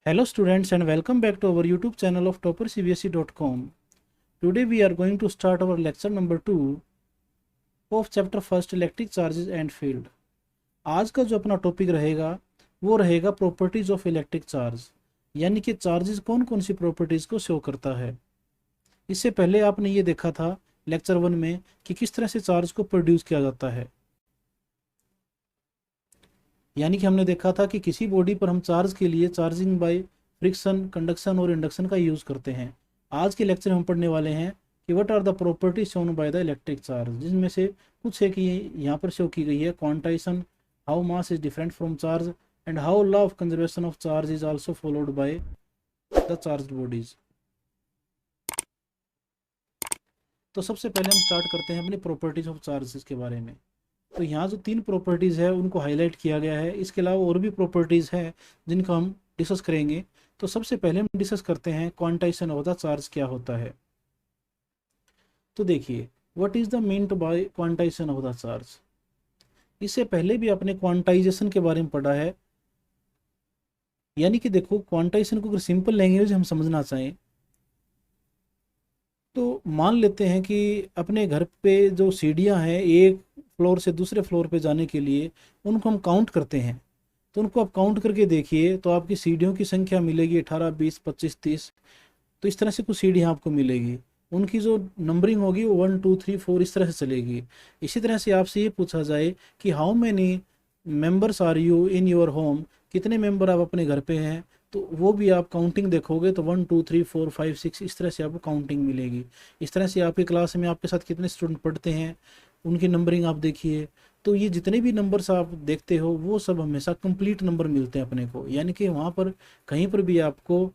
Hello students and welcome back to our YouTube channel of toppercbse.com. Today we are going to start our lecture number 2 of chapter first electric charges and field. आज का जो अपना topic रहेगा वो रहेगा properties of electric charge, यानी कि charges कौन कौन सी प्रॉपर्टीज को शो करता है। इससे पहले आपने ये देखा था लेक्चर 1 में कि किस तरह से चार्ज को प्रोड्यूस किया जाता है, यानी कि हमने देखा था कि किसी बॉडी पर हम चार्ज के लिए चार्जिंग बाय फ्रिक्शन, कंडक्शन और इंडक्शन का यूज़ करते हैं। आज के लेक्चर में हम पढ़ने वाले हैं कि what are the properties shown by the electric charge, जिसमें से कुछ है कि यहाँ पर शो की गई है quantization, how mass is different from charge and how law of conservation of charge is also followed by the charged bodies. तो सबसे पहले हम स्टार्ट करते हैं अपनी प्रॉपर्टीज ऑफ चार्जेस के बारे में। तो यहाँ जो 3 प्रॉपर्टीज़ है उनको हाईलाइट किया गया है। इसके अलावा और भी प्रॉपर्टीज़ हैं जिनका हम डिस्कस करेंगे। तो सबसे पहले हम डिस्कस करते हैं क्वांटाइजेशन ऑफ द चार्ज क्या होता है। तो देखिए, what is the meant by quantization of the charge. इससे पहले भी आपने क्वांटाइजेशन के बारे में पढ़ा है, यानी कि देखो क्वांटाइजेशन को अगर सिंपल लैंग्वेज हम समझना चाहें तो मान लेते हैं कि अपने घर पे जो सीढ़ियाँ हैं एक फ्लोर से दूसरे फ्लोर पे जाने के लिए उनको हम काउंट करते हैं। तो उनको आप काउंट करके देखिए तो आपकी सीढ़ियों की संख्या मिलेगी 18, 20, 25, 30। तो इस तरह से कुछ सीढ़ियाँ आपको मिलेगी। उनकी जो नंबरिंग होगी वो 1, 2, 3, 4 इस तरह से चलेगी। इसी तरह से आपसे ये पूछा जाए कि how many members are you in your home, कितने मेंबर आप अपने घर पे हैं, तो वो भी आप काउंटिंग देखोगे तो 1, 2, 3, 4, 5, 6 इस तरह से आपको काउंटिंग मिलेगी। इस तरह से आपकी क्लास में आपके साथ कितने स्टूडेंट पढ़ते हैं उनकी नंबरिंग आप देखिए। तो ये जितने भी नंबर्स आप देखते हो वो सब हमेशा कंप्लीट नंबर मिलते हैं अपने को, यानी कि वहाँ पर कहीं पर भी आपको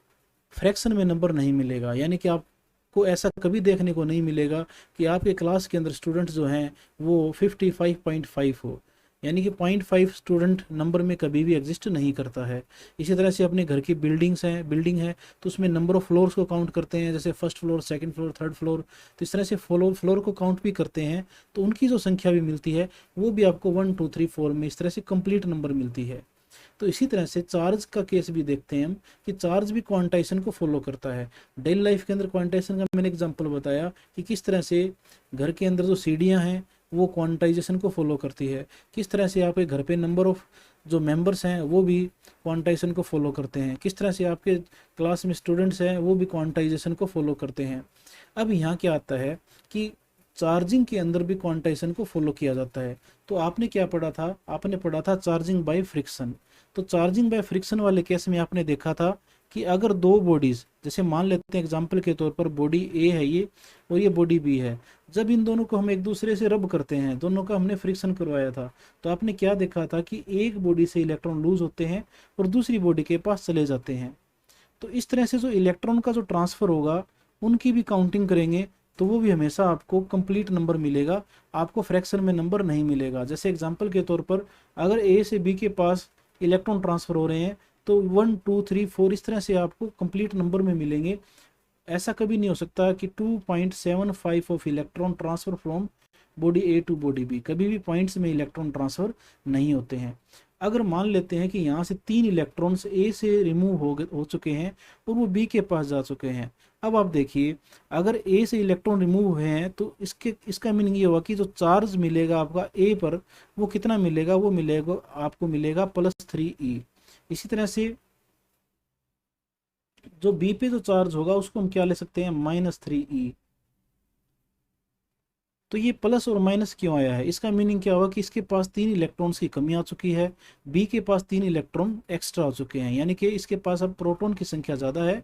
फ्रैक्शन में नंबर नहीं मिलेगा। यानी कि आपको ऐसा कभी देखने को नहीं मिलेगा कि आपके क्लास के अंदर स्टूडेंट जो हैं वो 55.5 हो, यानी कि 0.5 स्टूडेंट नंबर में कभी भी एग्जिस्ट नहीं करता है। इसी तरह से अपने घर की बिल्डिंग है तो उसमें नंबर ऑफ फ्लोर्स को काउंट करते हैं, जैसे first floor, second floor, third floor. तो इस तरह से फ्लोर को काउंट भी करते हैं, तो उनकी जो संख्या भी मिलती है वो भी आपको 1, 2, 3, 4 में इस तरह से कंप्लीट नंबर मिलती है। तो इसी तरह से चार्ज का केस भी देखते हैं हम कि चार्ज भी क्वांटाइजेशन को फॉलो करता है। डेली लाइफ के अंदर क्वांटाइजेशन का मैंने एग्जांपल बताया कि किस तरह से घर के अंदर जो सीढ़ियाँ हैं वो क्वांटाइजेशन को फॉलो करती है, किस तरह से आपके घर पे नंबर ऑफ जो मेंबर्स हैं वो भी क्वांटाइजेशन को फॉलो करते हैं, किस तरह से आपके क्लास में स्टूडेंट्स हैं वो भी क्वांटाइजेशन को फॉलो करते हैं। अब यहाँ क्या आता है कि चार्जिंग के अंदर भी क्वांटाइजेशन को फॉलो किया जाता है। तो आपने क्या पढ़ा था, आपने पढ़ा था चार्जिंग बाय फ्रिक्शन। तो चार्जिंग बाय फ्रिक्शन वाले केस में आपने देखा था कि अगर दो बॉडीज, जैसे मान लेते हैं एग्जांपल के तौर पर बॉडी ए है ये और ये बॉडी बी है, जब इन दोनों को हम एक दूसरे से रब करते हैं, दोनों का हमने फ्रिक्शन करवाया था, तो आपने क्या देखा था कि एक बॉडी से इलेक्ट्रॉन लूज होते हैं और दूसरी बॉडी के पास चले जाते हैं। तो इस तरह से जो इलेक्ट्रॉन का जो ट्रांसफर होगा उनकी भी काउंटिंग करेंगे तो वो भी हमेशा आपको कंप्लीट नंबर मिलेगा, आपको फ्रैक्शन में नंबर नहीं मिलेगा। जैसे एग्जांपल के तौर पर अगर ए से बी के पास इलेक्ट्रॉन ट्रांसफर हो रहे हैं तो 1, 2, 3, 4 इस तरह से आपको कंप्लीट नंबर में मिलेंगे। ऐसा कभी नहीं हो सकता कि 2.75 of electron transfer from body A to body B, कभी भी पॉइंट्स में इलेक्ट्रॉन ट्रांसफर नहीं होते हैं। अगर मान लेते हैं कि यहाँ से 3 इलेक्ट्रॉन्स ए से रिमूव हो चुके हैं और वो बी के पास जा चुके हैं। अब आप देखिए, अगर ए से इलेक्ट्रॉन रिमूव हुए हैं तो इसका मीनिंग ये हुआ कि जो चार्ज मिलेगा आपका ए पर वो कितना मिलेगा, वो मिलेगा आपको मिलेगा +3e। इसी तरह से जो बी पे जो चार्ज होगा उसको हम क्या ले सकते हैं, -3e। तो ये प्लस और माइनस क्यों आया है, इसका मीनिंग क्या होगा कि इसके पास 3 इलेक्ट्रॉन्स की कमी आ चुकी है, बी के पास 3 इलेक्ट्रॉन एक्स्ट्रा हो चुके हैं, यानी कि इसके पास अब प्रोटॉन की संख्या ज़्यादा है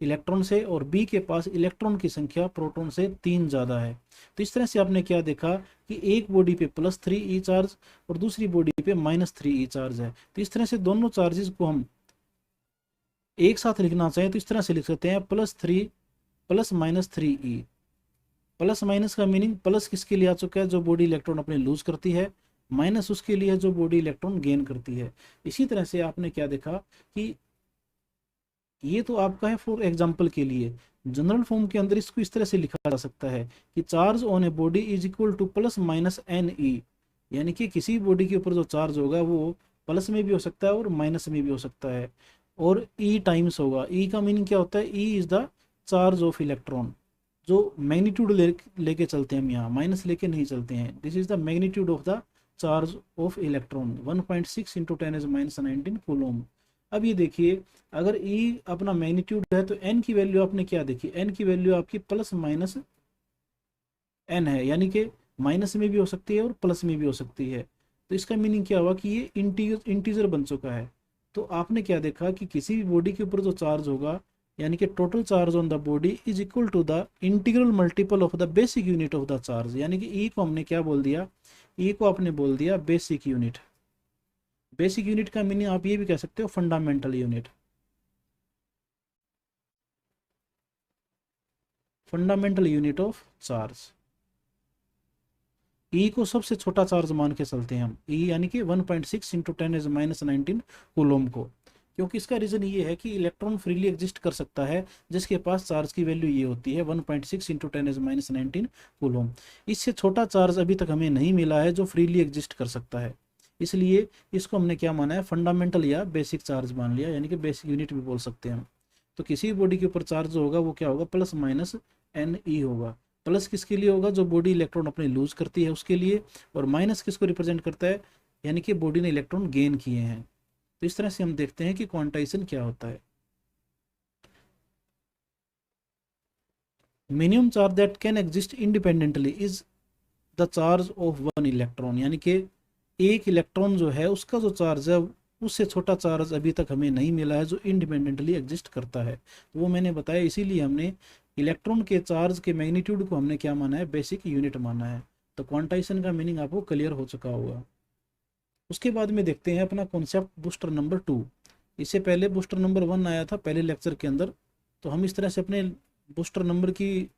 इलेक्ट्रॉन से और बी के पास इलेक्ट्रॉन की संख्या प्रोटॉन से 3 ज़्यादा है। तो इस तरह से आपने क्या देखा कि एक बॉडी पे +3e चार्ज और दूसरी बॉडी पे -3e चार्ज है। तो इस तरह से दोनों चार्जेस को हम एक साथ लिखना चाहें तो इस तरह से लिख सकते हैं +3 + -3e। प्लस माइनस का मीनिंग प्लस किसके लिए आ चुका है, जो बॉडी इलेक्ट्रॉन अपने लूज करती है, माइनस उसके लिए जो बॉडी इलेक्ट्रॉन गेन करती है। इसी तरह से आपने क्या देखा कि ये तो आपका है फॉर एग्जांपल के लिए, जनरल फॉर्म के अंदर इसको इस तरह से लिखा जा सकता है कि charge on a body is equal to +-NE, यानी कि किसी बॉडी के ऊपर जो चार्ज होगा वो प्लस में भी हो सकता है और माइनस में भी हो सकता है। और ई टाइम्स होगा। ई का मीनिंग क्या होता है? E is the charge of electron. जो मैग्नीट्यूड लेके चलते हैं हम, यहाँ माइनस लेके नहीं चलते हैं। This is the magnitude of the charge of electron, 1.6 into 10⁻19 coulomb. अब ये देखिए, अगर ई अपना मैग्नीट्यूड है तो एन की वैल्यू आपने क्या देखी? एन की वैल्यू आपकी प्लस माइनस एन है, यानी कि माइनस में भी हो सकती है और प्लस में भी हो सकती है। तो इसका मीनिंग क्या हुआ कि ये इंटीजर बन चुका है। तो आपने क्या देखा कि किसी भी बॉडी के ऊपर जो चार्ज होगा, यानी कि total charge on the body is equal to the integral multiple of the basic unit of the charge. यानी कि ई को हमने क्या बोल दिया? ई को आपने बोल दिया बेसिक यूनिट। बेसिक यूनिट का मीनिंग आप ये भी कह सकते हो fundamental unit. Fundamental unit of charge. E को सबसे छोटा चार्ज मान के चलते हैं हम, ई यानी कि 1.6 इंटू 10⁻19 कूलोम को। क्योंकि इसका रीज़न ये है कि इलेक्ट्रॉन फ्रीली एग्जिस्ट कर सकता है जिसके पास चार्ज की वैल्यू ये होती है 1.6 इंटू 10⁻19 कूलोम। इससे छोटा चार्ज अभी तक हमें नहीं मिला है जो फ्रीली एग्जिस्ट कर सकता है, इसलिए इसको हमने क्या माना है? फंडामेंटल या बेसिक चार्ज मान लिया, यानी कि बेसिक यूनिट भी बोल सकते हैं हम। तो किसी भी बॉडी के ऊपर चार्ज होगा वो क्या होगा? प्लस माइनस एन ई होगा। प्लस किसके लिए होगा? जो बॉडी इलेक्ट्रॉन अपने लूज करती है उसके लिए, और माइनस किसको रिप्रेजेंट करता है? यानी कि बॉडी ने इलेक्ट्रॉन गेन किए हैं। तो इस तरह से हम देखते हैं कि क्वांटाइजेशन क्या होता है। Minimum charge that can exist independently is the charge of one electron, यानी कि एक इलेक्ट्रॉन जो है उसका जो चार्ज है उससे छोटा चार्ज अभी तक हमें नहीं मिला है जो इंडिपेंडेंटली एग्जिस्ट करता है। तो वो मैंने बताया, इसीलिए हमने इलेक्ट्रॉन के चार्ज के मैग्नीट्यूड को हमने क्या माना है? बेसिक यूनिट माना है। तो क्वांटाइजेशन का मीनिंग आपको क्लियर हो चुका होगा। उसके बाद में देखते हैं अपना कॉन्सेप्ट बूस्टर नंबर 2। इससे पहले बूस्टर नंबर 1 आया था पहले लेक्चर के अंदर। तो हम इस तरह से अपने बूस्टर नंबर की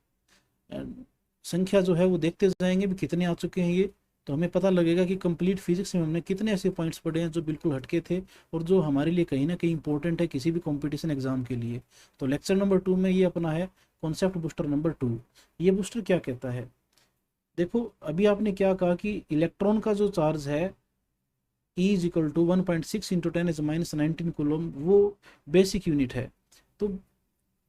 संख्या जो है वो देखते जाएंगे भी कितने आ चुके हैं ये, तो हमें पता लगेगा कि कंप्लीट फिजिक्स में हमने कितने ऐसे पॉइंट्स पढ़े हैं जो बिल्कुल हटके थे और जो हमारे लिए कहीं ना कहीं इंपॉर्टेंट है किसी भी कंपटीशन एग्जाम के लिए। तो लेक्चर नंबर 2 में ये अपना है कॉन्सेप्ट बूस्टर नंबर 2। ये बूस्टर क्या कहता है? देखो, अभी आपने क्या कहा कि इलेक्ट्रॉन का जो चार्ज है E is equal to 1.6 into 10⁻19 coulomb, वो बेसिक यूनिट है। तो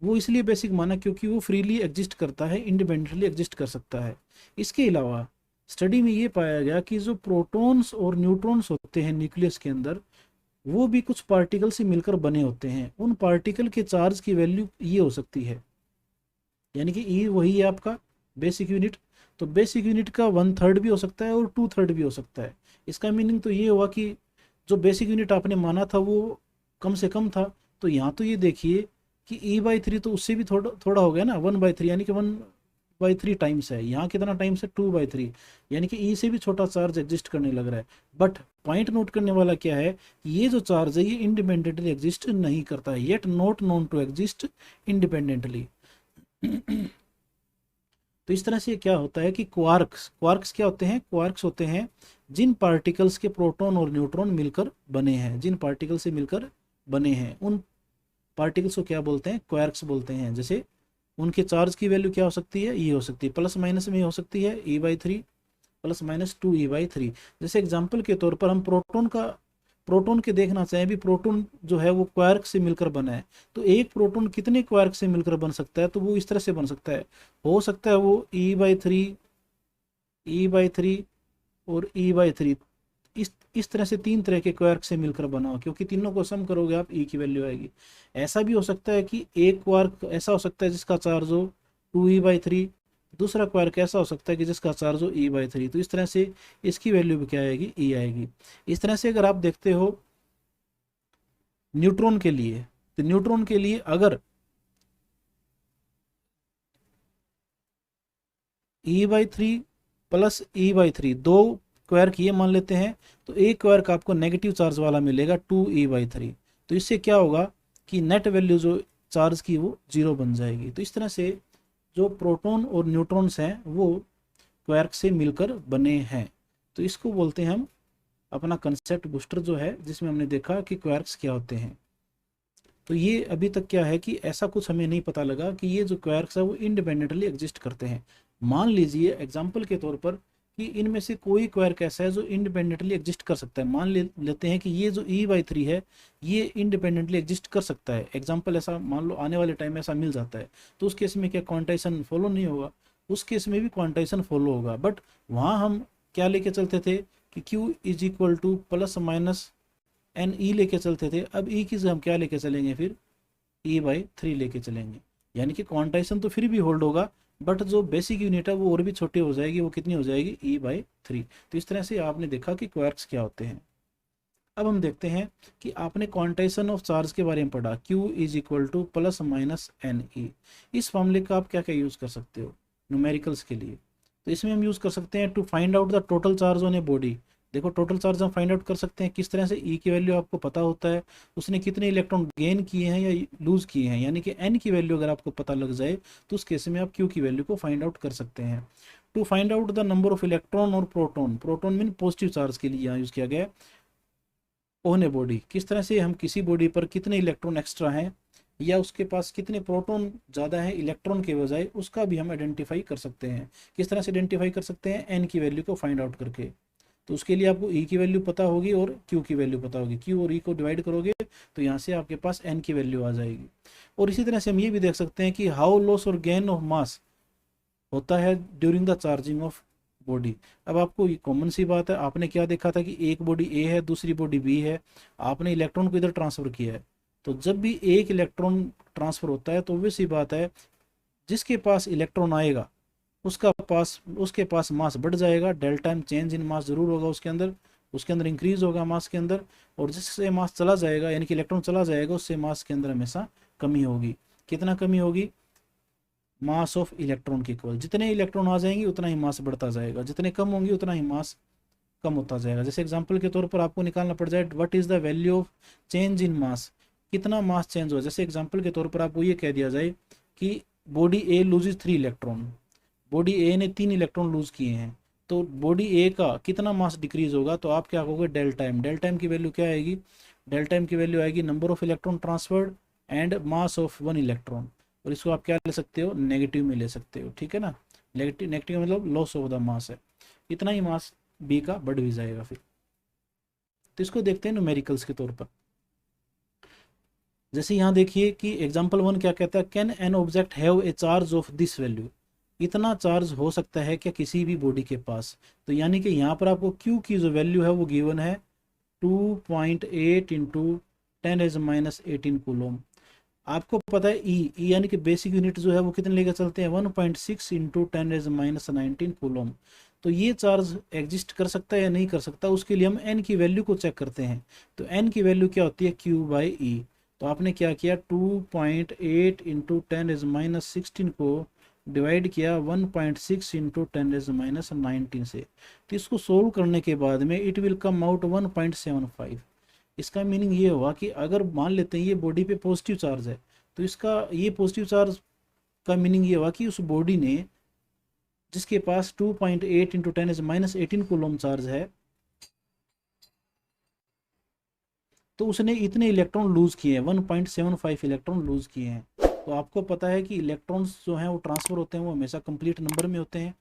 वो इसलिए बेसिक माना क्योंकि वो फ्रीली एग्जिस्ट करता है, इंडिपेंडेंटली एग्जिस्ट कर सकता है। इसके अलावा स्टडी में ये पाया गया कि जो प्रोटॉन्स और न्यूट्रॉन्स होते हैं न्यूक्लियस के अंदर, वो भी कुछ पार्टिकल से मिलकर बने होते हैं। उन पार्टिकल के चार्ज की वैल्यू ये हो सकती है, यानी कि ई वही है आपका बेसिक यूनिट। तो बेसिक यूनिट का 1/3 भी हो सकता है और 2/3 भी हो सकता है। इसका मीनिंग तो ये हुआ कि जो बेसिक यूनिट आपने माना था वो कम से कम था। तो यहाँ तो ये देखिए कि E/3 तो उससे भी थोड़ा थोड़ा हो गया ना, 1/3, यानी कि 1/3 टाइम्स है। यहाँ कितना टाइम्स है? 2/3, यानी कि ई से भी छोटा चार्ज एग्जिस्ट करने लग रहा है। बट पॉइंट नोट करने वाला क्या है? ये जो चार्ज है ये इंडिपेंडेंटली एग्जिस्ट नहीं करता है, yet not known to exist independently. तो इस तरह से क्या होता है कि क्वार्क्स क्या होते हैं? क्वार्क्स होते हैं जिन पार्टिकल्स के प्रोटॉन और न्यूट्रॉन मिलकर बने हैं, जिन पार्टिकल से मिलकर बने हैं उन पार्टिकल्स को क्या बोलते हैं? क्वार्क्स बोलते हैं। जैसे उनके चार्ज की वैल्यू क्या हो सकती है? ये हो सकती है प्लस माइनस में हो सकती है E/3 प्लस माइनस 2E/3। जैसे एग्जाम्पल के तौर पर हम प्रोटॉन के देखना चाहें भी, प्रोटॉन जो है वो क्वार्क से मिलकर बना है। तो एक प्रोटॉन कितने क्वार्क से मिलकर बन सकता है? तो वो इस तरह से बन सकता है, हो सकता है वो E/3 और E/3, इस तरह से 3 तरह के क्वार्क से मिलकर बना हो, क्योंकि तीनों को सम करोगे आप ई की वैल्यू आएगी। ऐसा भी हो सकता है कि एक क्वार्क ऐसा हो सकता है जिसका चार्ज हो 2E/3, दूसरा क्वार्क ऐसा हो सकता है कि जिसका चार्ज हो E/3। तो इस तरह से इसकी वैल्यू भी क्या आएगी? ई आएगी। इस तरह से अगर आप देखते हो न्यूट्रॉन के लिए, तो न्यूट्रॉन के लिए अगर E/3 प्लस E/3 दो क्वार्क ये मान लेते हैं, तो एक क्वार्क आपको नेगेटिव चार्ज वाला मिलेगा 2E/3। तो इससे क्या होगा कि नेट वैल्यू जो चार्ज की वो 0 बन जाएगी। तो इस तरह से जो प्रोटॉन और न्यूट्रॉन्स हैं वो क्वार्क से मिलकर बने हैं। तो इसको बोलते हैं हम अपना कंसेप्ट बूस्टर जो है, जिसमें हमने देखा कि क्वार्क्स क्या होते हैं। तो ये अभी तक क्या है कि ऐसा कुछ हमें नहीं पता लगा कि ये जो क्वार्क्स है वो इंडिपेंडेंटली एग्जिस्ट करते हैं। मान लीजिए एग्जाम्पल के तौर पर कि इनमें से कोई क्वार्क ऐसा है जो इंडिपेंडेंटली एग्जिस्ट कर सकता है। मान लेते हैं कि ये जो E/3 है ये इंडिपेंडेंटली एग्जिस्ट कर सकता है, एग्जाम्पल ऐसा मान लो आने वाले टाइम में ऐसा मिल जाता है, तो उस केस में क्या क्वांटाइजेशन फॉलो नहीं होगा? उस केस में भी क्वांटाइजेशन फॉलो होगा, बट वहाँ हम क्या लेके चलते थे कि Q is equal two plus minus NE लेके चलते थे। अब E की हम क्या लेके चलेंगे, फिर E/3 लेके चलेंगे, यानी कि क्वांटाइजेशन तो फिर भी होल्ड होगा, बट जो बेसिक यूनिट है वो और भी छोटी हो जाएगी। वो कितनी हो जाएगी? E/3। तो इस तरह से आपने देखा कि क्वार्क्स क्या होते हैं। अब हम देखते हैं कि आपने क्वांटाइजेशन ऑफ चार्ज के बारे में पढ़ा, Q is equal two plus minus NE। इस फॉर्मूले का आप क्या क्या यूज़ कर सकते हो न्यूमेरिकल्स के लिए? तो इसमें हम यूज़ कर सकते हैं to find out the total charge on a body. देखो टोटल चार्ज हम फाइंड आउट कर सकते हैं किस तरह से? E की वैल्यू आपको पता होता है, उसने कितने इलेक्ट्रॉन गेन किए हैं या लूज किए हैं, यानी कि N की वैल्यू अगर आपको पता लग जाए तो उस केस में आप Q की वैल्यू को फाइंड आउट कर सकते हैं। To find out the number of electron और proton, proton mean positive charge के लिए यहाँ यूज़ किया गया है, ऑन ए बॉडी। किस तरह से हम किसी बॉडी पर कितने इलेक्ट्रॉन एक्स्ट्रा हैं या उसके पास कितने प्रोटॉन ज़्यादा है इलेक्ट्रॉन के बजाय, उसका भी हम आइडेंटिफाई कर सकते हैं। किस तरह से आइडेंटिफाई कर सकते हैं? N की वैल्यू को फाइंड आउट करके। तो उसके लिए आपको E की वैल्यू पता होगी और Q की वैल्यू पता होगी। Q और E को डिवाइड करोगे तो यहाँ से आपके पास N की वैल्यू आ जाएगी। और इसी तरह से हम ये भी देख सकते हैं कि हाउ लॉस और गेन ऑफ मास होता है during the charging of body. अब आपको कॉमन सी बात है, आपने क्या देखा था कि एक बॉडी A है दूसरी बॉडी B है, आपने इलेक्ट्रॉन को इधर ट्रांसफर किया है। तो जब भी एक इलेक्ट्रॉन ट्रांसफर होता है तो obvious सी बात है जिसके पास इलेक्ट्रॉन आएगा उसके पास मास बढ़ जाएगा, डेल्टा एम चेंज इन मास जरूर होगा उसके अंदर इंक्रीज होगा मास के अंदर। और जिससे मास चला जाएगा यानी कि इलेक्ट्रॉन चला जाएगा उससे मास के अंदर हमेशा कमी होगी। कितना कमी होगी? मास ऑफ इलेक्ट्रॉन की इक्वल। जितने इलेक्ट्रॉन आ जाएंगे उतना ही मास बढ़ता जाएगा, जितने कम होंगे उतना ही मास कम होता जाएगा। जैसे एग्जांपल के तौर पर आपको निकालना पड़ जाए what is the value of change in mass, कितना मास चेंज हुआ। जैसे एग्जांपल के तौर पर आपको ये कह दिया जाए कि body A loses 3 electron, body A ने 3 इलेक्ट्रॉन लूज किए हैं, तो बॉडी ए का कितना मास डिक्रीज होगा? तो आप क्या कहोगे? Delta M. डेल्टा एम की वैल्यू क्या आएगी? डेल्टा एम की वैल्यू आएगी number of electron transferred and mass of 1 electron. और इसको आप क्या ले सकते हो? नेगेटिव में ले सकते हो, ठीक है ना। नेगेटिव मतलब लॉस ऑफ द मास है, इतना ही मास बी का बढ़ भी जाएगा फिर। तो इसको देखते हैं न्यूमेरिकल्स के तौर पर। जैसे यहाँ देखिए कि एग्जाम्पल 1 क्या कहता है, can an object have a charge of this value, इतना चार्ज हो सकता है क्या किसी भी बॉडी के पास। तो यानी कि यहाँ पर आपको Q की जो वैल्यू है वो गिवन है 2.8 इंटू 10⁻18 कूलोम। आपको पता है E यानी कि बेसिक यूनिट जो है वो कितने लेकर चलते हैं? 1.6 इंटू 10⁻19 कूलोम। तो ये चार्ज एग्जिस्ट कर सकता है या नहीं कर सकता, उसके लिए हम N की वैल्यू को चेक करते हैं। तो N की वैल्यू क्या होती है? Q/E। तो आपने क्या किया? 2.8 इंटू 10⁻16 को डिवाइड किया 1.6 इंटू 10⁻19 से। तो इसको सोल्व करने के बाद में इट विल कम आउट 1.75। इसका मीनिंग ये हुआ कि अगर मान लेते हैं ये बॉडी पे पॉजिटिव चार्ज है, तो इसका ये पॉजिटिव चार्ज का मीनिंग ये हुआ कि उस बॉडी ने जिसके पास 2.8 इंटू 10⁻18 कूलम चार्ज है, तो उसने इतने इलेक्ट्रॉन लूज किए हैं, 1.75 इलेक्ट्रॉन लूज किए हैं। तो आपको पता है कि इलेक्ट्रॉन्स जो हैं वो ट्रांसफर होते हैं वो हमेशा कंप्लीट नंबर में होते हैं,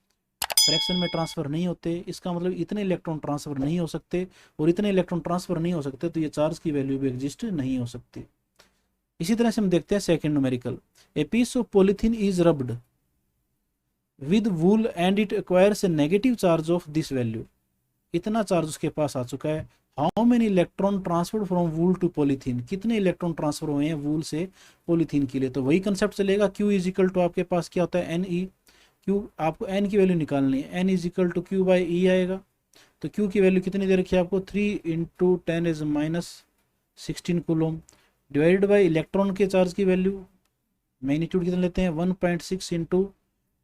फ्रैक्शन में ट्रांसफर नहीं होते। इसका मतलब इतने इलेक्ट्रॉन ट्रांसफर नहीं हो सकते, और इतने इलेक्ट्रॉन ट्रांसफर नहीं हो सकते तो ये चार्ज की वैल्यू भी एग्जिस्ट नहीं हो सकती। इसी तरह से हम देखते हैं second numerical, a piece of polythene is rubbed with wool and it acquires a negative charge of this value. इतना चार्ज उसके पास आ चुका है। How many electron transferred from wool to polythene, कितने इलेक्ट्रॉन ट्रांसफर हुए हैं वूल से पॉलीथीन के लिए। तो वही कंसेप्ट चलेगा, Q इज इक्वल टू आपके पास क्या होता है? NE। Q आपको N की वैल्यू निकालनी है, N is equal to Q/E आएगा। तो Q की वैल्यू कितनी दे रखी है आपको? 3 into 10⁻16 coulomb divided by electron के चार्ज की वैल्यू मैग्नीट्यूड कितना लेते हैं? 1.6 इंटू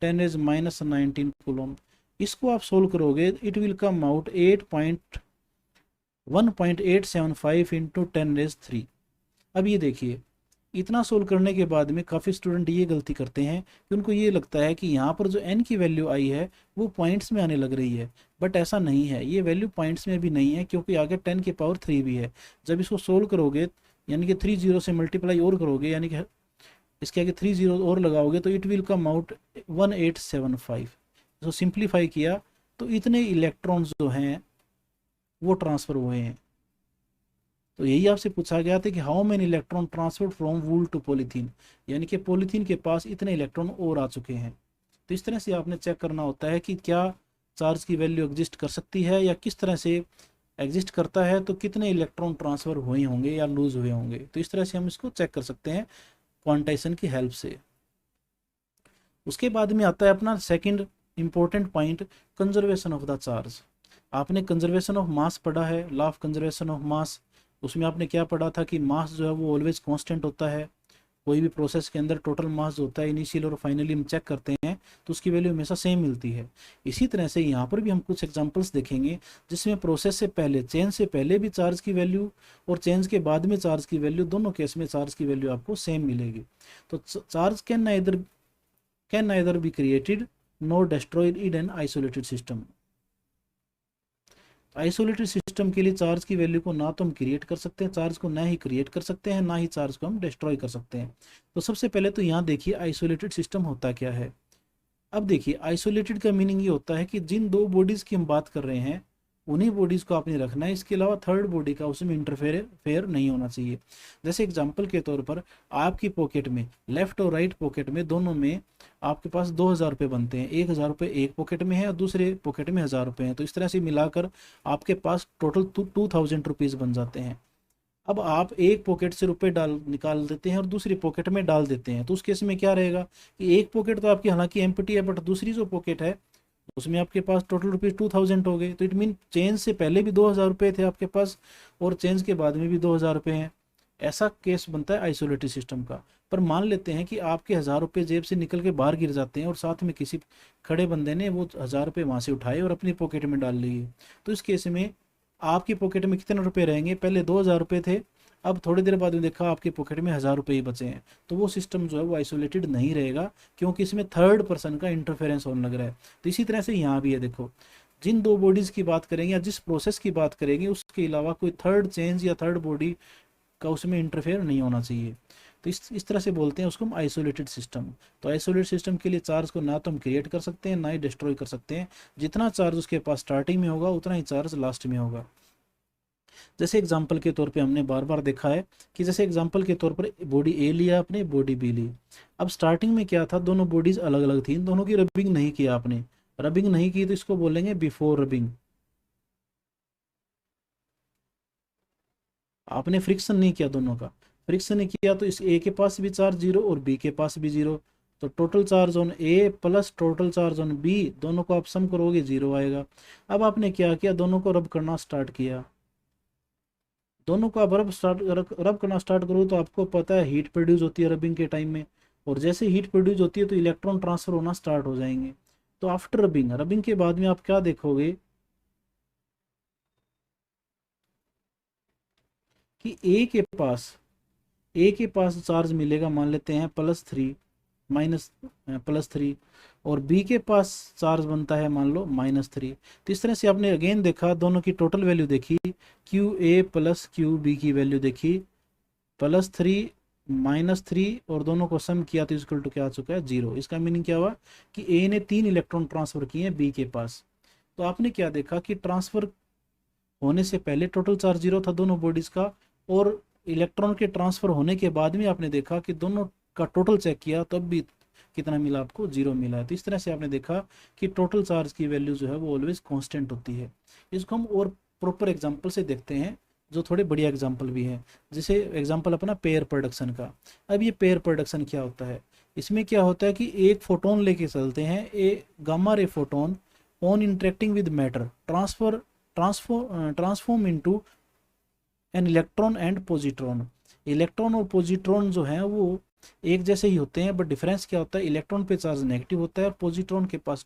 10⁻19 कूलोम। इसको आप सोल्व करोगे it will come out 1.875 into 10⁻3। अब ये देखिए, इतना सोल्व करने के बाद में काफ़ी स्टूडेंट ये गलती करते हैं कि उनको ये लगता है कि यहाँ पर जो N की वैल्यू आई है वो पॉइंट्स में आने लग रही है, बट ऐसा नहीं है। ये वैल्यू पॉइंट्स में भी नहीं है क्योंकि आगे 10 की पावर 3 भी है। जब इसको सोल्व करोगे यानी कि 3 जीरो से मल्टीप्लाई और करोगे, यानी कि इसके आगे 3 जीरो और लगाओगे तो इट विल कम आउट 1875। इसको सिंप्लीफाई किया तो इतने इलेक्ट्रॉन्स जो हैं वो ट्रांसफर हुए हैं। तो यही आपसे पूछा गया था कि how many electron transferred from wool to polythene, यानी कि पॉलीथीन के पास इतने इलेक्ट्रॉन और आ चुके हैं। तो इस तरह से आपने चेक करना होता है कि क्या चार्ज की वैल्यू एग्जिस्ट कर सकती है या किस तरह से एग्जिस्ट करता है, तो कितने इलेक्ट्रॉन ट्रांसफर हुए होंगे या लूज हुए होंगे। तो इस तरह से हम इसको चेक कर सकते हैं क्वांटाइजेशन की हेल्प से। उसके बाद में आता है अपना second important point, conservation of the charge. आपने कंजर्वेशन ऑफ मास पढ़ा है, law of conservation of mass. उसमें आपने क्या पढ़ा था कि मास जो है वो ऑलवेज कांस्टेंट होता है। कोई भी प्रोसेस के अंदर टोटल मास जो होता है इनिशियल और फाइनली हम चेक करते हैं तो उसकी वैल्यू हमेशा सेम मिलती है। इसी तरह से यहाँ पर भी हम कुछ एग्जांपल्स देखेंगे जिसमें प्रोसेस से पहले, चेंज से पहले भी चार्ज की वैल्यू और चेंज के बाद में चार्ज की वैल्यू, दोनों केस में चार्ज की वैल्यू आपको सेम मिलेगी। तो charge can neither be created nor destroyed in an isolated system। Isolated system के लिए चार्ज की वैल्यू को ना तो हम क्रिएट कर सकते हैं, चार्ज को ना ही क्रिएट कर सकते हैं, ना ही चार्ज को हम डिस्ट्रॉय कर सकते हैं। तो सबसे पहले तो यहाँ देखिए आइसोलेटेड सिस्टम होता क्या है। अब देखिए आइसोलेटेड का मीनिंग ये होता है कि जिन दो बॉडीज की हम बात कर रहे हैं उन्हीं बॉडीज को आपने रखना है, इसके अलावा थर्ड बॉडी का उसमें इंटरफेयर नहीं होना चाहिए। जैसे एग्जांपल के तौर पर आपकी पॉकेट में, लेफ्ट और राइट पॉकेट में, दोनों में आपके पास 2000 रुपये बनते हैं। 1000 रुपये एक पॉकेट में है और दूसरे पॉकेट में 1000 रुपये हैं। तो इस तरह से मिलाकर आपके पास टोटल 2000 रुपीज़ बन जाते हैं। अब आप एक पॉकेट से रुपए निकाल देते हैं और दूसरी पॉकेट में डाल देते हैं, तो उस केस में क्या रहेगा कि एक पॉकेट तो आपकी हालांकि एम्प्टी है, बट दूसरी जो पॉकेट है उसमें आपके पास टोटल रुपीज 2000 हो गए। तो इट मीन चेंज से पहले भी 2000 रुपये थे आपके पास और चेंज के बाद में भी 2000 रुपये हैं। ऐसा केस बनता है आइसोलेटेड सिस्टम का। पर मान लेते हैं कि आपके 1000 रुपये जेब से निकल के बाहर गिर जाते हैं और साथ में किसी खड़े बंदे ने वो 1000 रुपये वहाँ से उठाए और अपनी पॉकेट में डाल लिए। तो इस केस में आपकी पॉकेट में कितने रुपए रहेंगे, पहले 2000 रुपये थे, अब थोड़ी देर बाद में देखा आपकी पॉकेट में 1000 रुपये ही बचे हैं। तो वो सिस्टम जो है वो आइसोलेटेड नहीं रहेगा, क्योंकि इसमें थर्ड पर्सन का इंटरफेरेंस होने लग रहा है। तो इसी तरह से यहाँ भी है, देखो जिन दो बॉडीज की बात करेंगे या जिस प्रोसेस की बात करेंगे उसके अलावा कोई थर्ड चेंज या थर्ड बॉडी का उसमें इंटरफेयर नहीं होना चाहिए। तो इस तरह से बोलते हैं उसको हम आइसोलेटेड सिस्टम। तो आइसोलेटेड सिस्टम के लिए चार्ज को ना तो हम क्रिएट कर सकते हैं ना ही डिस्ट्रॉय कर सकते हैं। जितना चार्ज उसके पास स्टार्टिंग में होगा उतना ही चार्ज लास्ट में होगा। जैसे एग्जाम्पल के तौर पे हमने बार बार देखा है कि जैसे एग्जाम्पल के तौर पर बॉडी ए लिया आपने, बॉडी बी ली। अब स्टार्टिंग में क्या था, दोनों बॉडीज अलग अलग थी, इन दोनों की रबिंग नहीं किया आपने। रबिंग नहीं की तो इसको बोलेंगे बिफोर रबिंग। आपने फ्रिक्शन नहीं किया, दोनों का फ्रिक्शन नहीं किया, तो इस ए के पास भी चार्ज जीरो और बी के पास भी जीरो। तो total charge on A plus total charge on B, दोनों को आप सम करोगे जीरो आएगा। अब आपने क्या किया, दोनों को रब करना स्टार्ट किया। दोनों को आप रब करना स्टार्ट करो तो आपको पता है हीट प्रोड्यूस होती है रबिंग के टाइम में, और जैसे हीट प्रोड्यूस होती है तो इलेक्ट्रॉन ट्रांसफर होना स्टार्ट हो जाएंगे। तो आफ्टर रबिंग, रबिंग के बाद में आप क्या देखोगे कि ए के पास चार्ज मिलेगा, मान लेते हैं +3 माइनस +3, और बी के पास चार्ज बनता है मान लो -3। तो इस तरह से आपने अगेन देखा, दोनों की टोटल वैल्यू देखी, Q A plus Q B की वैल्यू देखी, +3 -3, और दोनों को सम किया तो इक्वल टू क्या आ चुका है, 0। इसका मीनिंग क्या हुआ कि ए ने 3 इलेक्ट्रॉन ट्रांसफर किए हैं बी के पास। तो आपने क्या देखा कि ट्रांसफर होने से पहले टोटल चार्ज 0 था दोनों बॉडीज का, और इलेक्ट्रॉन के ट्रांसफर होने के बाद में आपने देखा कि दोनों का टोटल चेक किया तब भी कितना मिला, आपको 0 मिला है। तो इस तरह से आपने देखा कि टोटल चार्ज की वैल्यू जो है वो ऑलवेज कांस्टेंट होती है। इसको हम और प्रॉपर एग्जांपल से देखते हैं, जो थोड़े बढ़िया एग्जांपल भी हैं। जैसे एग्जांपल अपना पेयर प्रोडक्शन का। अब ये पेयर प्रोडक्शन क्या होता है, इसमें क्या होता है कि एक फोटोन लेके चलते हैं, a gamma ray photon on interacting with matter transform into an electron and positron. Electron और पॉजिट्रॉन जो हैं वो एक जैसे ही होते हैं, बट डिफरेंस क्या होता है, इलेक्ट्रॉन पे चार्ज नेगेटिव होता है और पॉजिट्रॉन के पास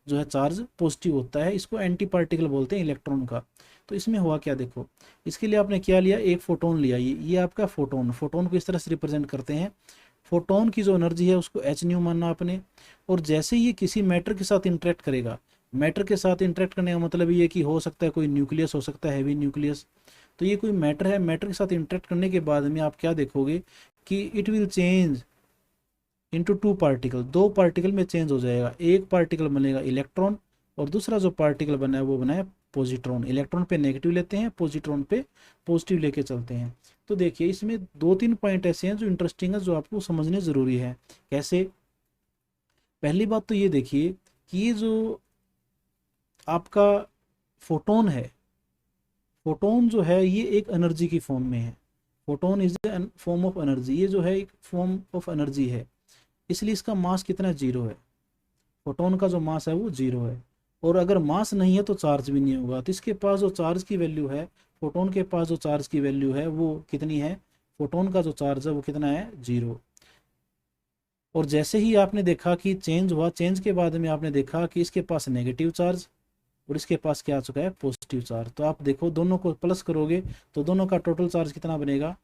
जो है चार्ज पॉजिटिव होता है। इसको एंटी पार्टिकल बोलते हैं इलेक्ट्रॉन का। तो इसमें हुआ क्या, देखो इसके लिए आपने क्या लिया, एक फोटोन लिया, ये आपका फोटोन को इस तरह से रिप्रेजेंट करते हैं। फोटोन की जो एनर्जी है उसको एच न्यू मानना आपने, और जैसे ये किसी मैटर के साथ इंटरेक्ट करेगा, मैटर के साथ इंटरेक्ट करने का मतलब ये कि हो सकता है कोई न्यूक्लियस हो सकता है, हैवी न्यूक्लियस। तो ये कोई मैटर है, मैटर के साथ इंटरेक्ट करने के बाद में आप क्या देखोगे कि it will change into 2 particle, 2 particle में चेंज हो जाएगा। एक पार्टिकल बनेगा इलेक्ट्रॉन और दूसरा जो पार्टिकल बना है वो बना है पॉजिट्रॉन। इलेक्ट्रॉन पे नेगेटिव लेते हैं, पॉजिट्रॉन पे पॉजिटिव लेके चलते हैं। तो देखिए इसमें 2-3 पॉइंट ऐसे हैं जो इंटरेस्टिंग है, जो आपको समझने ज़रूरी है। कैसे? पहली बात तो ये देखिए कि ये जो आपका फोटोन है, फोटोन जो है ये एक एनर्जी की फॉर्म में है। Photon is the form of energy, ये जो है एक फॉर्म ऑफ एनर्जी है, इसलिए इसका मास कितना है? 0 है। फोटोन का जो मास है वो 0 है। और अगर मास नहीं है तो चार्ज भी नहीं होगा। तो इसके पास जो चार्ज की वैल्यू है, फोटोन के पास जो चार्ज की वैल्यू है वो कितनी है? फोटोन का जो चार्ज है वो कितना है? 0। और जैसे ही आपने देखा कि चेंज हुआ, चेंज के बाद में आपने देखा कि इसके पास नेगेटिव चार्ज और इसके पास क्या आ चुका है? Positive charge. तो आप देखो दोनों को प्लस करोगे तो दोनों का टोटल चार्ज कितना बनेगा?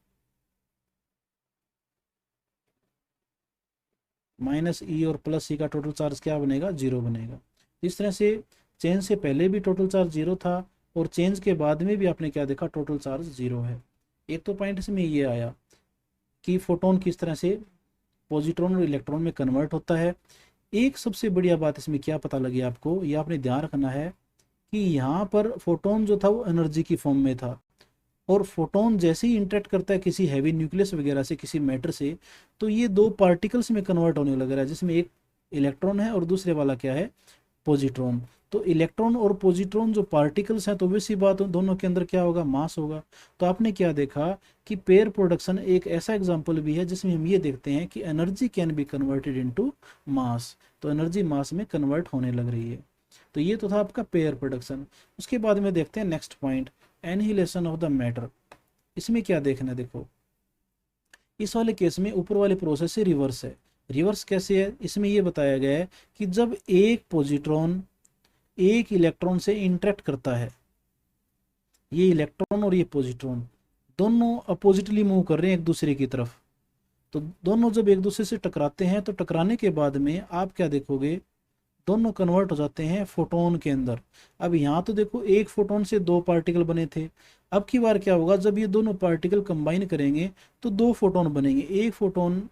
माइनस ई और प्लस ई का टोटल चार्ज क्या बनेगा? 0 बनेगा। इस तरह से चेंज से पहले भी टोटल चार्ज 0 था और चेंज के बाद में भी आपने क्या देखा? टोटल चार्ज 0 है। एक तो पॉइंट इसमें ये आया कि फोटोन किस तरह से पॉजिट्रॉन और इलेक्ट्रॉन में कन्वर्ट होता है। एक सबसे बढ़िया बात इसमें क्या पता लगी आपको, ये आपने ध्यान रखना है कि यहाँ पर फोटोन जो था वो एनर्जी की फॉर्म में था, और फोटोन जैसे ही इंटरेक्ट करता है किसी हैवी न्यूक्लियस वगैरह से, किसी मैटर से, तो ये दो पार्टिकल्स में कन्वर्ट होने लग रहा है, जिसमें एक इलेक्ट्रॉन है और दूसरे वाला क्या है? पॉजिट्रॉन। तो इलेक्ट्रॉन और पॉजिट्रॉन जो पार्टिकल्स हैं, तो वैसी बात दोनों के अंदर क्या होगा? मास होगा। तो आपने क्या देखा कि पेयर प्रोडक्शन एक ऐसा एग्जांपल भी है जिसमें हम ये देखते हैं कि energy can be converted into mass. तो एनर्जी मास में कन्वर्ट होने लग रही है। तो ये तो था आपका पेयर प्रोडक्शन। उसके बाद में देखते हैं next point, annihilation of the matter. इसमें क्या देखना है? देखो इस वाले केस में ऊपर वाले प्रोसेस से रिवर्स है। रिवर्स कैसे है? इसमें यह बताया गया है कि जब एक पॉजिट्रॉन एक इलेक्ट्रॉन से इंटरेक्ट करता है, ये इलेक्ट्रॉन और ये पॉजिट्रॉन दोनों अपोजिटली मूव कर रहे हैं एक दूसरे की तरफ, तो दोनों जब एक दूसरे से टकराते हैं तो टकराने के बाद में आप क्या देखोगे? दोनों कन्वर्ट हो जाते हैं फोटोन के अंदर। अब यहाँ तो देखो एक फोटोन से दो पार्टिकल बने थे, अब की बार क्या होगा? जब ये दोनों पार्टिकल कंबाइन करेंगे तो दो फोटोन बनेंगे। एक फोटोन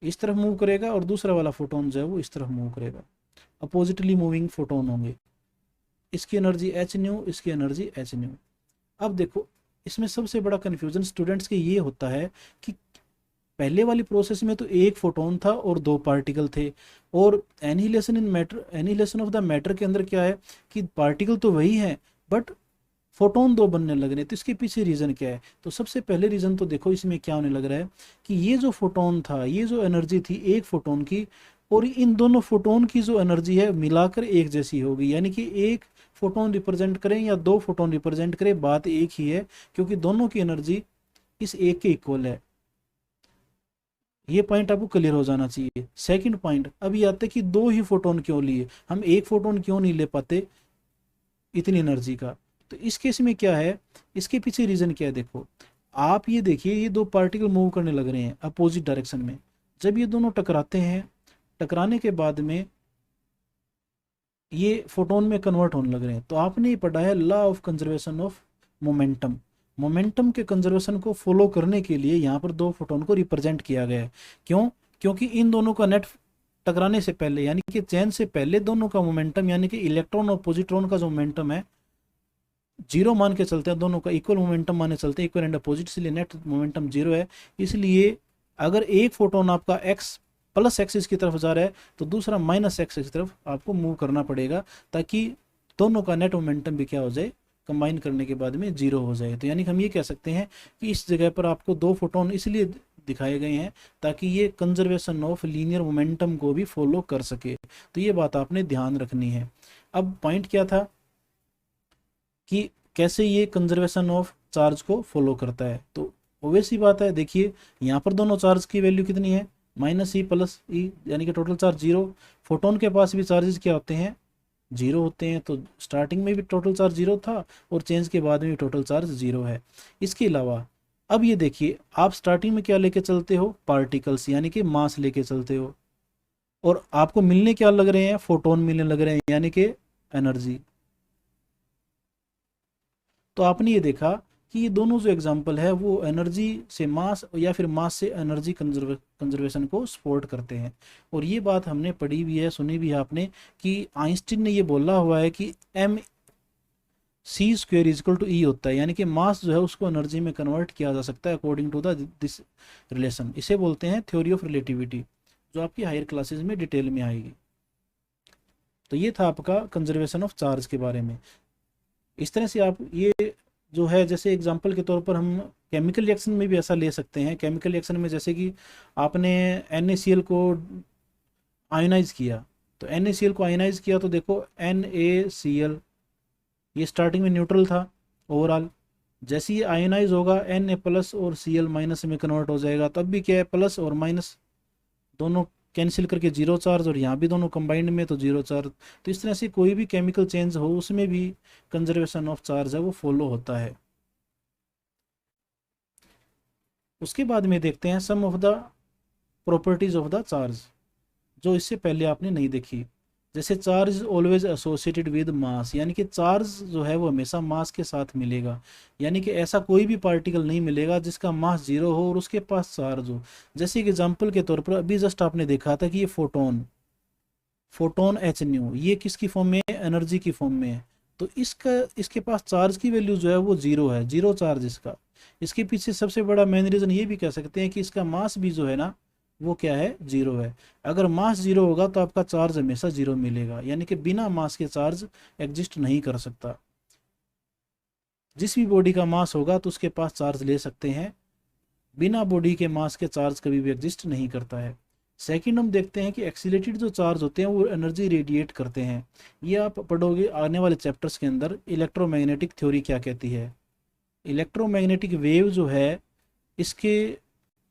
इस तरफ मूव करेगा और दूसरा वाला फोटोन जो है वो इस तरफ मूव करेगा। अपोजिटली मूविंग फोटोन होंगे। इसकी एनर्जी एच न्यू, इसकी एनर्जी एच न्यू। अब देखो इसमें सबसे बड़ा कन्फ्यूजन स्टूडेंट्स के ये होता है कि पहले वाली प्रोसेस में तो एक फोटोन था और दो पार्टिकल थे, और annihilation in matter, annihilation of the matter के अंदर क्या है कि पार्टिकल तो वही है बट फोटोन दो बनने लग रहे हैं। तो इसके पीछे रीजन क्या है? तो सबसे पहले रीजन तो देखो इसमें क्या होने लग रहा है कि ये जो फोटोन था, ये जो एनर्जी थी एक फोटोन की, और इन दोनों फोटोन की जो एनर्जी है मिलाकर एक जैसी होगी। यानी कि एक फोटोन रिप्रेजेंट करें या दो फोटोन रिप्रेजेंट करें, बात एक ही है, क्योंकि दोनों की एनर्जी इस एक के इक्वल है। ये पॉइंट आपको क्लियर हो जाना चाहिए। सेकंड पॉइंट अभी आते कि दो ही फोटोन क्यों लिए, हम एक फोटोन क्यों नहीं ले पाते इतनी एनर्जी का? तो इस केस में क्या है, इसके पीछे रीजन क्या है? देखो आप ये देखिए, ये दो पार्टिकल मूव करने लग रहे हैं अपोजिट डायरेक्शन में। जब ये दोनों टकराते हैं, टकराने के बाद में ये फोटोन में कन्वर्ट होने लग रहे हैं। तो आपने पढ़ा है law of conservation of momentum. Momentum के कंजर्वेशन को फॉलो करने के लिए यहाँ पर दो फोटोन को रिप्रेजेंट किया गया है। क्यों? क्योंकि इन दोनों का नेट टकराने से पहले, यानी कि चेन से पहले, दोनों का मोमेंटम, यानी कि इलेक्ट्रॉन और पॉजिट्रॉन का जो मोमेंटम है, 0 मान के चलते हैं, दोनों का इक्वल मोमेंटम माने चलते हैं, इक्वल एंड अपोजिट, इसलिए नेट मोमेंटम 0 है। इसलिए अगर एक फोटोन आपका एक्स प्लस एक्सिस की तरफ जा रहा है तो दूसरा माइनस एक्सिस की तरफ आपको मूव करना पड़ेगा, ताकि दोनों का नेट मोमेंटम भी क्या हो जाए? कंबाइन करने के बाद में 0 हो जाए। तो यानी हम ये कह सकते हैं कि इस जगह पर आपको दो फोटोन इसलिए दिखाए गए हैं ताकि ये कंजर्वेशन ऑफ लीनियर मोमेंटम को भी फॉलो कर सके। तो ये बात आपने ध्यान रखनी है। अब पॉइंट क्या था कि कैसे ये कंजर्वेशन ऑफ चार्ज को फॉलो करता है? तो ओबवियस ही बात है, देखिए यहाँ पर दोनों चार्ज की वैल्यू कितनी है? माइनस ई प्लस ई, यानी कि टोटल चार्ज 0। फोटोन के पास भी चार्जेस क्या होते हैं? 0 होते हैं। तो स्टार्टिंग में भी टोटल चार्ज 0 था और चेंज के बाद में भी टोटल चार्ज 0 है। इसके अलावा अब ये देखिए, आप स्टार्टिंग में क्या लेके चलते हो? पार्टिकल्स, यानी कि मास लेके चलते हो, और आपको मिलने क्या लग रहे हैं? फोटोन मिलने लग रहे हैं, यानी कि एनर्जी। तो आपने ये देखा कि ये दोनों जो एग्जांपल है वो एनर्जी से मास या फिर मास से एनर्जी कंजर्वेशन को सपोर्ट करते हैं। और ये बात हमने पढ़ी भी है, सुनी भी है आपने, कि आइंस्टीन ने ये बोला हुआ है कि M C square is equal to E होता है, यानी कि मास जो है उसको एनर्जी में कन्वर्ट किया जा सकता है according to the this relation. इसे बोलते हैं थ्योरी ऑफ रिलेटिविटी, जो आपकी हायर क्लासेस में डिटेल में आएगी। तो ये था आपका कंजर्वेशन ऑफ चार्ज के बारे में। इस तरह से आप ये जो है, जैसे एग्जांपल के तौर पर हम केमिकल रिएक्शन में भी ऐसा ले सकते हैं। केमिकल रिएक्शन में जैसे कि आपने NaCl को आयोनाइज किया, तो NaCl को आयोनाइज किया तो देखो NaCl ये स्टार्टिंग में न्यूट्रल था ओवरऑल, जैसे ये आयोनाइज होगा Na प्लस और Cl माइनस में कन्वर्ट हो जाएगा, तब भी क्या है प्लस और माइनस दोनों कैंसिल करके जीरो चार्ज, और यहाँ भी दोनों कंबाइंड में तो जीरो चार्ज। तो इस तरह से कोई भी केमिकल चेंज हो उसमें भी कंजर्वेशन ऑफ चार्ज है वो फॉलो होता है। उसके बाद में देखते हैं some of the properties of the charge, जो इससे पहले आपने नहीं देखी। जैसे charge is always associated with mass, यानी कि चार्ज जो है वो हमेशा मास के साथ मिलेगा, यानी कि ऐसा कोई भी पार्टिकल नहीं मिलेगा जिसका मास जीरो हो और उसके पास चार्ज हो। जैसे एक एग्जांपल के तौर पर अभी जस्ट आपने देखा था कि ये फोटोन फोटोन एच न्यू ये किसकी फॉर्म में है, एनर्जी की फॉर्म में है। तो इसके पास चार्ज की वैल्यू जो है वो जीरो है, जीरो चार्ज इसका। इसके पीछे सबसे बड़ा मेन रीजन ये भी कह सकते हैं कि इसका मास भी जो है ना वो क्या है, जीरो है। अगर मास जीरो होगा तो आपका चार्ज हमेशा जीरो मिलेगा, यानी कि बिना मास के चार्ज एग्जिस्ट नहीं कर सकता। जिस भी बॉडी का मास होगा तो उसके पास चार्ज ले सकते हैं, बिना बॉडी के मास के चार्ज कभी भी एग्जिस्ट नहीं करता है। सेकंड हम देखते हैं कि एक्सीलेटेड जो चार्ज होते हैं वो एनर्जी रेडिएट करते हैं। ये आप पढ़ोगे आने वाले चैप्टर्स के अंदर, इलेक्ट्रोमैग्नेटिक थ्योरी क्या कहती है। इलेक्ट्रोमैग्नेटिक वेव जो है इसके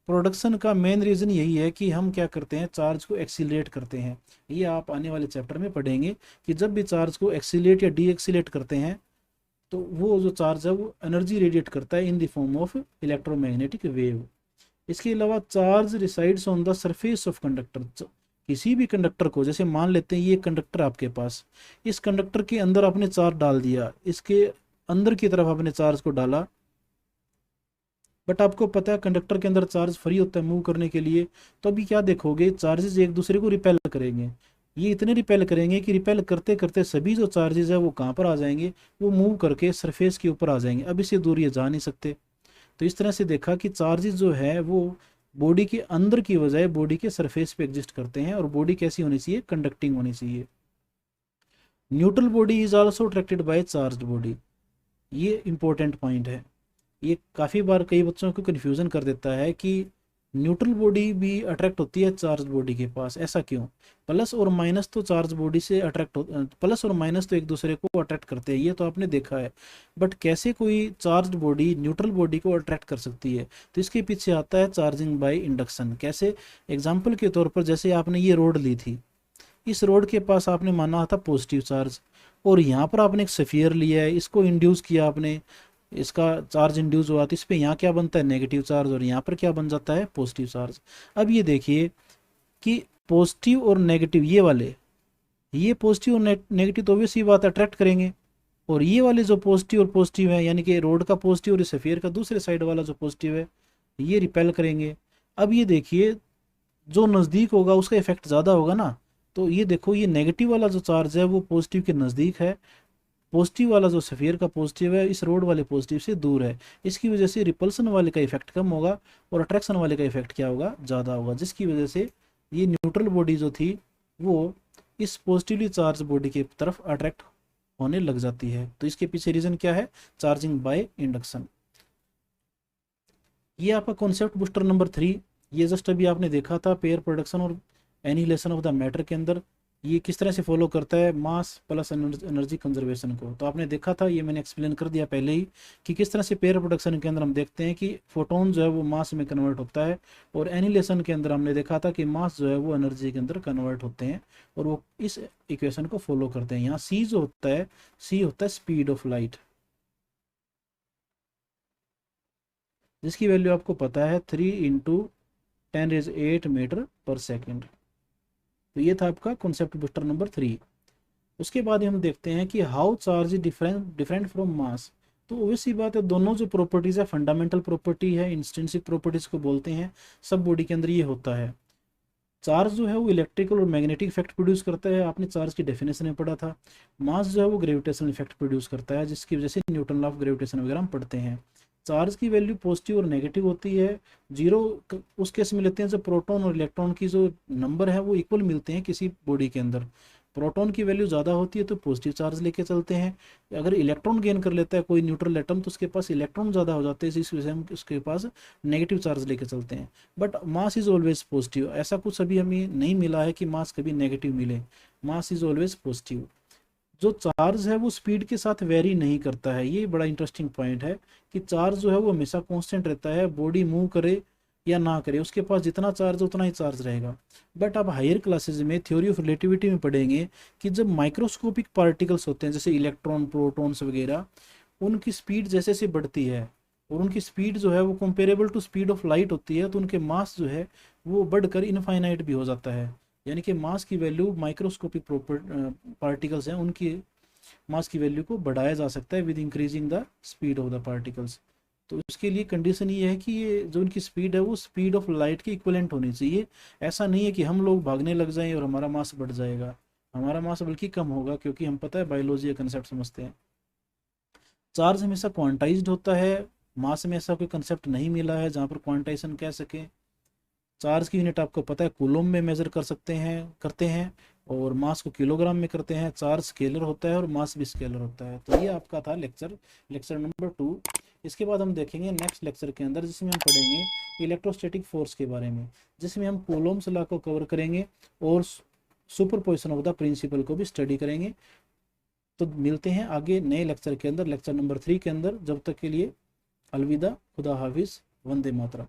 प्रोडक्शन का मेन रीज़न यही है कि हम क्या करते हैं, चार्ज को एक्सीलरेट करते हैं। ये आप आने वाले चैप्टर में पढ़ेंगे कि जब भी चार्ज को एक्सीलरेट या डी एक्सीलेट करते हैं तो वो जो चार्ज है वो एनर्जी रेडिएट करता है in the form of electromagnetic wave. इसके अलावा charge resides on the surface of conductor. किसी भी कंडक्टर को, जैसे मान लेते हैं ये कंडक्टर आपके पास, इस कंडक्टर के अंदर आपने चार्ज डाल दिया, इसके अंदर की तरफ आपने चार्ज को डाला, बट आपको पता है कंडक्टर के अंदर चार्ज फ्री होता है मूव करने के लिए। तो अभी क्या देखोगे, चार्जेस एक दूसरे को रिपेल करेंगे। ये इतने रिपेल करेंगे कि रिपेल करते करते सभी जो चार्जेस है वो कहाँ पर आ जाएंगे, वो मूव करके सरफेस के ऊपर आ जाएंगे। अब इससे दूर ये जा नहीं सकते। तो इस तरह से देखा कि चार्जेस जो है वो बॉडी के अंदर की बजाय बॉडी के सरफेस पे एग्जिस्ट करते हैं, और बॉडी कैसी होनी चाहिए, कंडक्टिंग होनी चाहिए। Neutral body is also attracted by charged body. ये इंपॉर्टेंट पॉइंट है, ये काफ़ी बार कई बच्चों को कन्फ्यूज़न कर देता है कि न्यूट्रल बॉडी भी अट्रैक्ट होती है चार्ज बॉडी के पास, ऐसा क्यों। प्लस और माइनस तो चार्ज बॉडी से अट्रैक्ट हो, प्लस और माइनस तो एक दूसरे को अट्रैक्ट करते हैं, ये तो आपने देखा है। बट कैसे कोई चार्ज बॉडी न्यूट्रल बॉडी को अट्रैक्ट कर सकती है, तो इसके पीछे आता है चार्जिंग बाय इंडक्शन। कैसे, एग्जाम्पल के तौर पर जैसे आपने ये रोड ली थी, इस रोड के पास आपने माना था पॉजिटिव चार्ज, और यहाँ पर आपने एक सफियर लिया है, इसको इंड्यूस किया आपने, इसका चार्ज इंड्यूस हुआ, तो इस पर यहाँ क्या बनता है, नेगेटिव चार्ज, और यहाँ पर क्या बन जाता है, पॉजिटिव चार्ज। अब ये देखिए कि पॉजिटिव और नेगेटिव ये पॉजिटिव और नेगेटिव तो ऑब्वियस ही बात अट्रैक्ट करेंगे, और ये वाले जो पॉजिटिव और पॉजिटिव है, यानी कि रोड का पॉजिटिव और सफियर का दूसरे साइड वाला जो पॉजिटिव है, ये रिपेल करेंगे। अब ये देखिए जो नज़दीक होगा उसका इफेक्ट ज़्यादा होगा ना। तो ये देखो ये नेगेटिव वाला जो चार्ज है वो पॉजिटिव के नज़दीक है, पॉजिटिव वाला जो सफियर का पॉजिटिव है इस रोड वाले पॉजिटिव से दूर है। इसकी वजह से रिपल्सन वाले का इफेक्ट कम होगा और अट्रैक्शन वाले का इफेक्ट क्या होगा, ज़्यादा होगा, जिसकी वजह से ये न्यूट्रल बॉडी जो थी वो इस पॉजिटिवली चार्ज बॉडी की तरफ अट्रैक्ट होने लग जाती है। तो इसके पीछे रीज़न क्या है, चार्जिंग बाय इंडक्शन। ये आपका कॉन्सेप्ट बूस्टर नंबर 3, ये जस्ट अभी आपने देखा था पेयर प्रोडक्शन और एनिहिलेशन ऑफ द मैटर के अंदर ये किस तरह से फॉलो करता है मास प्लस एनर्जी कंजर्वेशन को। तो आपने देखा था, ये मैंने एक्सप्लेन कर दिया पहले ही कि किस तरह से पेयर प्रोडक्शन के अंदर हम देखते हैं कि फोटोन जो है वो मास में कन्वर्ट होता है, और एनिहिलेशन के अंदर हमने देखा था कि मास जो है वो एनर्जी के अंदर कन्वर्ट होते हैं, और वो इस इक्वेशन को फॉलो करते हैं। यहाँ सी जो होता है, सी होता है स्पीड ऑफ लाइट, जिसकी वैल्यू आपको पता है 3 × 10⁸ मीटर पर सेकेंड। तो ये था आपका कॉन्सेप्ट बूस्टर नंबर 3। उसके बाद हम देखते हैं कि how charge is different from mass. तो वैसी बात है, दोनों जो प्रॉपर्टीज है, फंडामेंटल प्रॉपर्टी है, इंस्ट्रिंसिक प्रॉपर्टीज को बोलते हैं, सब बॉडी के अंदर ये होता है। चार्ज जो है वो इलेक्ट्रिकल और मैग्नेटिक इफेक्ट प्रोड्यूस करता है, आपने चार्ज की डेफिनेशन में पढ़ा था। मास जो है वो ग्रेविटेशनल इफेक्ट प्रोड्यूस करता है, जिसकी वजह से न्यूटन लॉ ऑफ ग्रेविटेशन वगैरह हम पढ़ते हैं। चार्ज की वैल्यू पॉजिटिव और नेगेटिव होती है। जीरो उस केस में लेते हैं जब प्रोटॉन और इलेक्ट्रॉन की जो नंबर है वो इक्वल मिलते हैं किसी बॉडी के अंदर। प्रोटॉन की वैल्यू ज़्यादा होती है तो पॉजिटिव चार्ज लेके चलते हैं। अगर इलेक्ट्रॉन गेन कर लेता है कोई न्यूट्रल एटम तो उसके पास इलेक्ट्रॉन ज़्यादा हो जाते हैं, इस वजह से हम उसके पास नेगेटिव चार्ज लेके चलते हैं। But mass is always positive, ऐसा कुछ अभी हमें नहीं मिला है कि मास कभी नेगेटिव मिले, मास इज ऑलवेज पॉजिटिव। जो चार्ज है वो स्पीड के साथ वेरी नहीं करता है, ये बड़ा इंटरेस्टिंग पॉइंट है कि चार्ज जो है वो हमेशा कांस्टेंट रहता है, बॉडी मूव करे या ना करे उसके पास जितना चार्ज उतना ही चार्ज रहेगा। बट आप हायर क्लासेज में थ्योरी ऑफ रिलेटिविटी में पढ़ेंगे कि जब माइक्रोस्कोपिक पार्टिकल्स होते हैं जैसे इलेक्ट्रॉन प्रोटॉन्स वगैरह, उनकी स्पीड जैसे जैसे बढ़ती है और उनकी स्पीड जो है वो comparable to speed of light होती है, तो उनके मास जो है वो बढ़कर इनफाइनाइट भी हो जाता है। यानी कि मास की वैल्यू माइक्रोस्कोपिक पार्टिकल्स हैं उनकी मास की वैल्यू को बढ़ाया जा सकता है with increasing the speed of the particles. तो इसके लिए कंडीशन ये है कि ये जो इनकी स्पीड है वो स्पीड ऑफ लाइट के इक्विवेलेंट होनी चाहिए। ऐसा नहीं है कि हम लोग भागने लग जाएं और हमारा मास बढ़ जाएगा, हमारा मास बल्कि कम होगा, क्योंकि हम पता है बायोलॉजी का कंसेप्ट समझते हैं। चार्ज हमेशा क्वांटाइज्ड होता है, मास में ऐसा कोई कंसेप्ट नहीं मिला है जहाँ पर क्वांटाइजेशन कह सके। चार्ज की यूनिट आपको पता है कूलोम में मेजर कर सकते हैं करते हैं, और मास को किलोग्राम में करते हैं। चार्ज स्केलर होता है और मास भी स्केलर होता है। तो ये आपका था लेक्चर नंबर 2। इसके बाद हम देखेंगे नेक्स्ट लेक्चर के अंदर, जिसमें हम पढ़ेंगे इलेक्ट्रोस्टैटिक फोर्स के बारे में, जिसमें हम कूलोम्स लॉ को कवर करेंगे और सुपरपोजिशन ऑफ द प्रिंसिपल को भी स्टडी करेंगे। तो मिलते हैं आगे नए लेक्चर के अंदर, लेक्चर नंबर 3 के अंदर। जब तक के लिए अलविदा, खुदा हाफिज, वंदे मातरम।